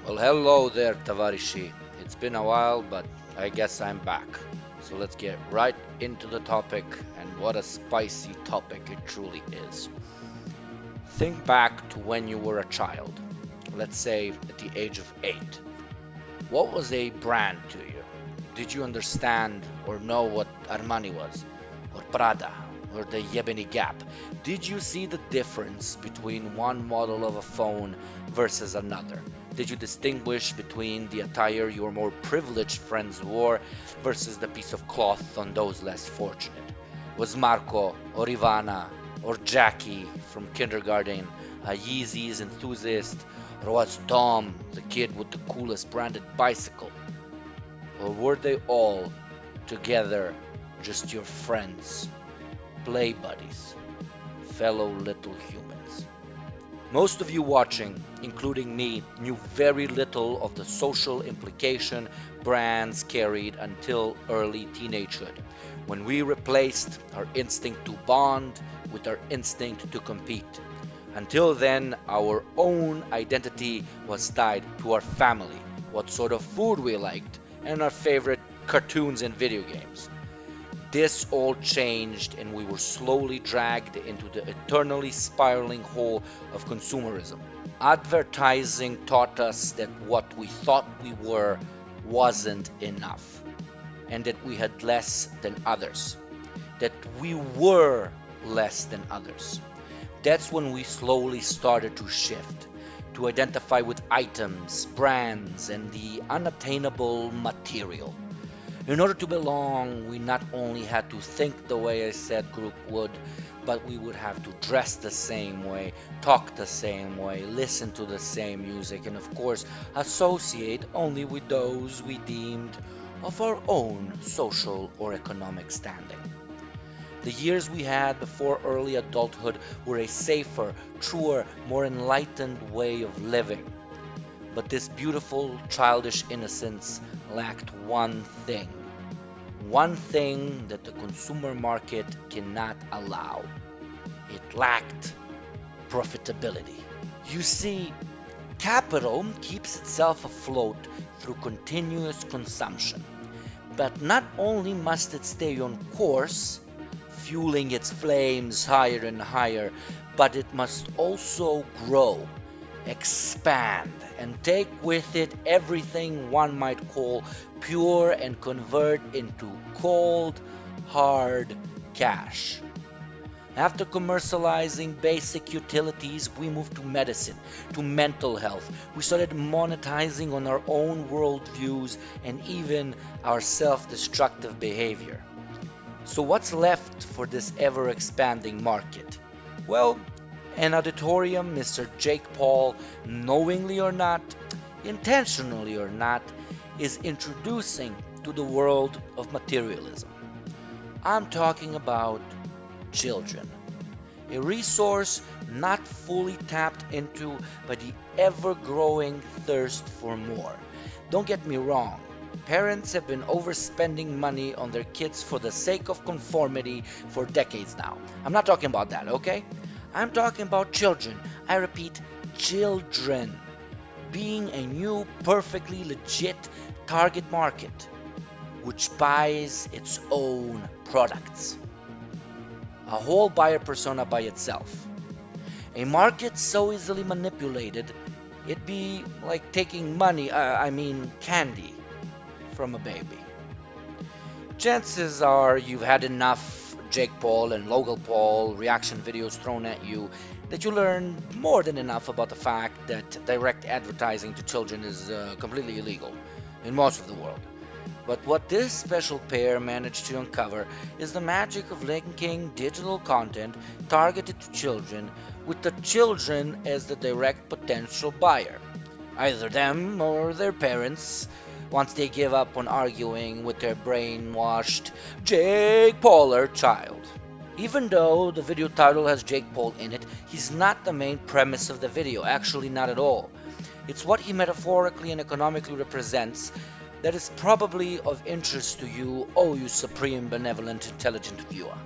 Well, hello there, Tavarishi. It's been a while, but I guess I'm back. So let's get right into the topic, and what a spicy topic it truly is. Think back to when you were a child, let's say at the age of 8. What was a brand to you? Did you understand or know what Armani was, or Prada, or the Yebeni Gap? Did you see the difference between one model of a phone versus another? Did you distinguish between the attire your more privileged friends wore versus the piece of cloth on those less fortunate? Was Marco or Ivana or Jackie from kindergarten a Yeezys enthusiast, or was Tom the kid with the coolest branded bicycle? Or were they all together just your friends, play buddies, fellow little humans? Most of you watching, including me, knew very little of the social implication brands carried until early teenagehood, when we replaced our instinct to bond with our instinct to compete. Until then, our own identity was tied to our family, what sort of food we liked, and our favorite cartoons and video games. This all changed, and we were slowly dragged into the eternally spiraling hole of consumerism. Advertising taught us that what we thought we were wasn't enough, and that we had less than others, that we were less than others. That's when we slowly started to shift, to identify with items, brands, and the unattainable material. In order to belong, we not only had to think the way a said group would, but we would have to dress the same way, talk the same way, listen to the same music, and of course, associate only with those we deemed of our own social or economic standing. The years we had before early adulthood were a safer, truer, more enlightened way of living. But this beautiful, childish innocence lacked one thing that the consumer market cannot allow. It lacked profitability. You see, capital keeps itself afloat through continuous consumption. But not only must it stay on course, fueling its flames higher and higher, but it must also grow, expand, and take with it everything one might call pure and convert into cold, hard cash. After commercializing basic utilities, we moved to medicine, to mental health. We started monetizing on our own worldviews and even our self destructive behavior. So, what's left for this ever expanding market? Well, an auditorium Mr. Jake Paul, knowingly or not, intentionally or not, is introducing to the world of materialism. I'm talking about children, a resource not fully tapped into by the ever growing thirst for more. Don't get me wrong. Parents have been overspending money on their kids for the sake of conformity for decades now. I'm not talking about that, okay? I'm talking about children. I repeat, children being a new, perfectly legit target market, which buys its own products. A whole buyer persona by itself. A market so easily manipulated, it'd be like taking money, I mean candy, from a baby. Chances are you've had enough Jake Paul and Logan Paul reaction videos thrown at you that you learn more than enough about the fact that direct advertising to children is completely illegal in most of the world. But what this special pair managed to uncover is the magic of linking digital content targeted to children with the children as the direct potential buyer, either them or their parents, once they give up on arguing with their brainwashed Jake Pauler child. Even though the video title has Jake Paul in it, he's not the main premise of the video, actually, not at all. It's what he metaphorically and economically represents that is probably of interest to you, oh, you supreme, benevolent, intelligent viewer.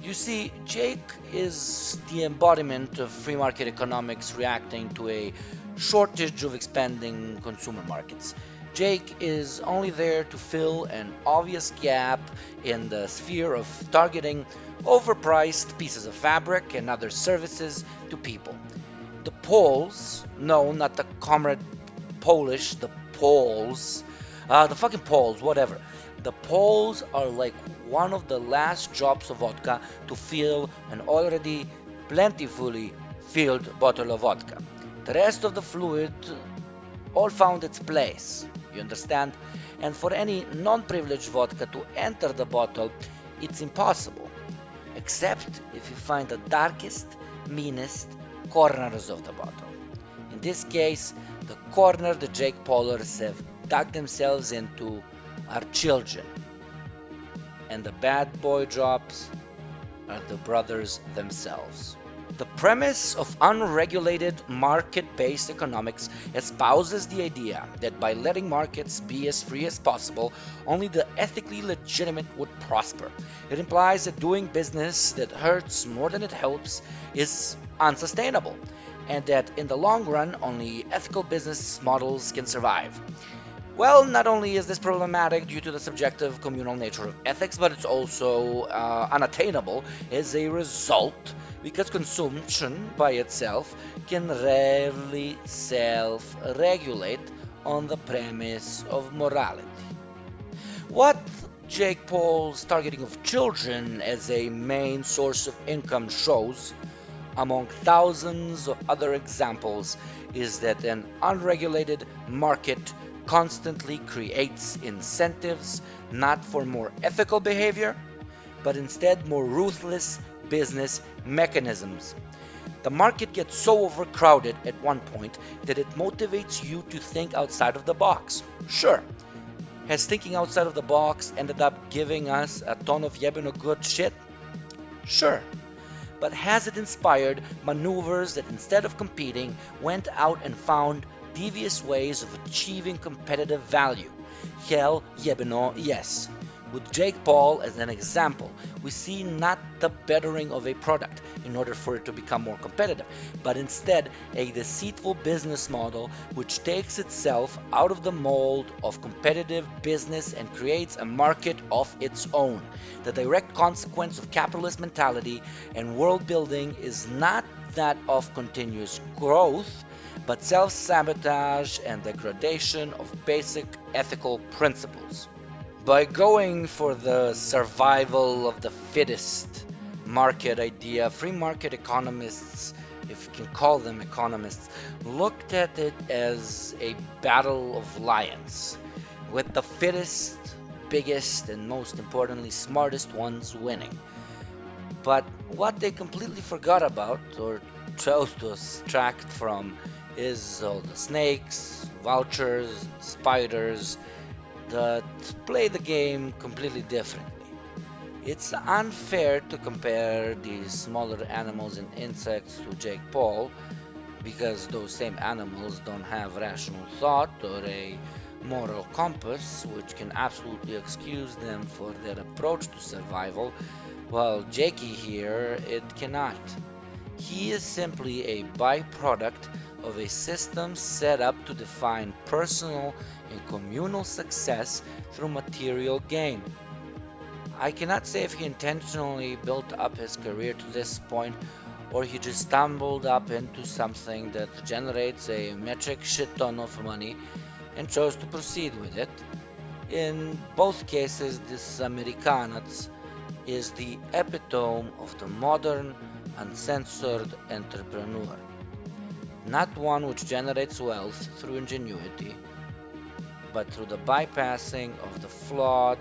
You see, Jake is the embodiment of free market economics reacting to a shortage of expanding consumer markets. Jake is only there to fill an obvious gap in the sphere of targeting overpriced pieces of fabric and other services to people. The Poles, no, not the comrade Polish, the Poles, the fucking Poles, whatever. The Poles are like one of the last drops of vodka to fill an already plentifully filled bottle of vodka. The rest of the fluid all found its place, you understand? And for any non privileged vodka to enter the bottle, it's impossible, except if you find the darkest, meanest corners of the bottle. In this case, the corner the Jake Paulers have dug themselves into are children, and the bad boy drops are the brothers themselves. The premise of unregulated market-based economics espouses the idea that by letting markets be as free as possible, only the ethically legitimate would prosper. It implies that doing business that hurts more than it helps is unsustainable, and that in the long run, only ethical business models can survive. Well, not only is this problematic due to the subjective communal nature of ethics, but it's also unattainable as a result because consumption by itself can rarely self regulate on the premise of morality. What Jake Paul's targeting of children as a main source of income shows, among thousands of other examples, is that an unregulated market constantly creates incentives not for more ethical behavior, but instead more ruthless business mechanisms. The market gets so overcrowded at one point that it motivates you to think outside of the box. Sure, has thinking outside of the box ended up giving us a ton of yebeno good shit? Sure. But has it inspired maneuvers that instead of competing went out and found devious ways of achieving competitive value? Hell, yebeno, yes. With Jake Paul as an example, we see not the bettering of a product in order for it to become more competitive, but instead a deceitful business model which takes itself out of the mold of competitive business and creates a market of its own. The direct consequence of capitalist mentality and world building is not that of continuous growth, but self-sabotage and degradation of basic ethical principles. By going for the survival of the fittest market idea, free market economists, if you can call them economists, looked at it as a battle of lions, with the fittest, biggest, and most importantly, smartest ones winning. But what they completely forgot about, or chose to extract from, is all the snakes, vultures, spiders, that play the game completely differently. It's unfair to compare these smaller animals and insects to Jake Paul because those same animals don't have rational thought or a moral compass which can absolutely excuse them for their approach to survival, while Jakey here, it cannot. He is simply a byproduct of a system set up to define personal and communal success through material gain. I cannot say if he intentionally built up his career to this point or he just stumbled up into something that generates a metric shit ton of money and chose to proceed with it. In both cases, this Americanats is the epitome of the modern, uncensored entrepreneur. Not one which generates wealth through ingenuity, but through the bypassing of the flawed,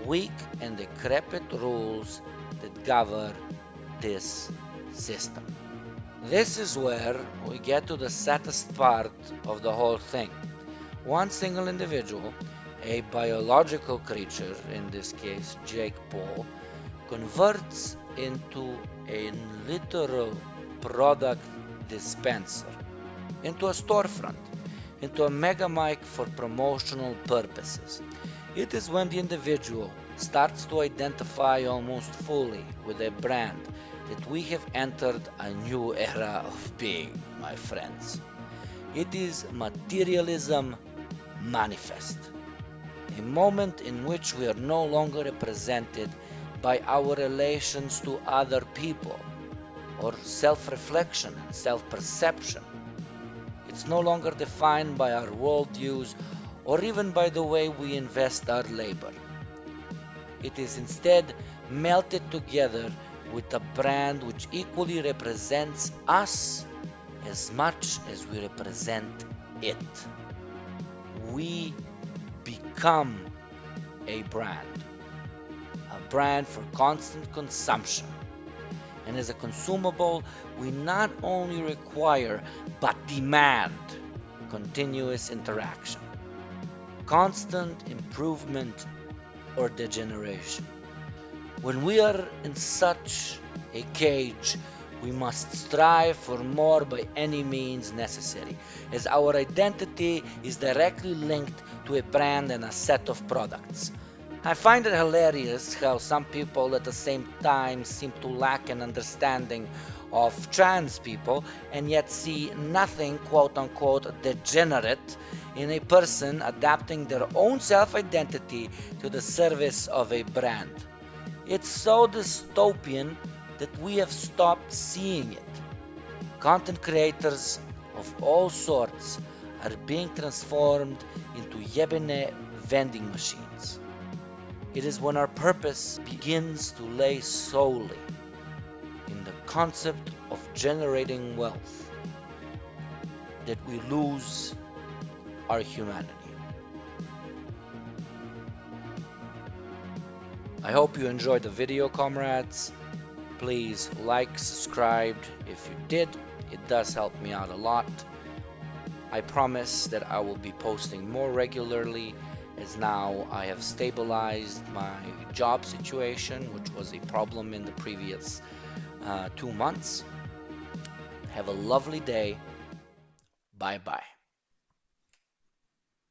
weak, and decrepit rules that govern this system. This is where we get to the saddest part of the whole thing. One single individual, a biological creature, in this case Jake Paul, converts into a literal product dispenser, into a storefront, into a mega mic for promotional purposes. It is when the individual starts to identify almost fully with a brand that we have entered a new era of being, my friends. It is materialism manifest, a moment in which we are no longer represented by our relations to other people or self-reflection and self-perception. It's no longer defined by our worldviews or even by the way we invest our labor. It is instead melted together with a brand which equally represents us as much as we represent it. We become a brand for constant consumption. And as a consumable, we not only require but demand continuous interaction, constant improvement or degeneration. When we are in such a cage, we must strive for more by any means necessary, as our identity is directly linked to a brand and a set of products. I find it hilarious how some people at the same time seem to lack an understanding of trans people and yet see nothing quote unquote degenerate in a person adapting their own self identity to the service of a brand. It's so dystopian that we have stopped seeing it. Content creators of all sorts are being transformed into yebene vending machines. It is when our purpose begins to lay solely in the concept of generating wealth that we lose our humanity. I hope you enjoyed the video, comrades. Please like, subscribe if you did. It does help me out a lot. I promise that I will be posting more regularly, as now I have stabilized my job situation, which was a problem in the previous 2 months. Have a lovely day. Bye bye.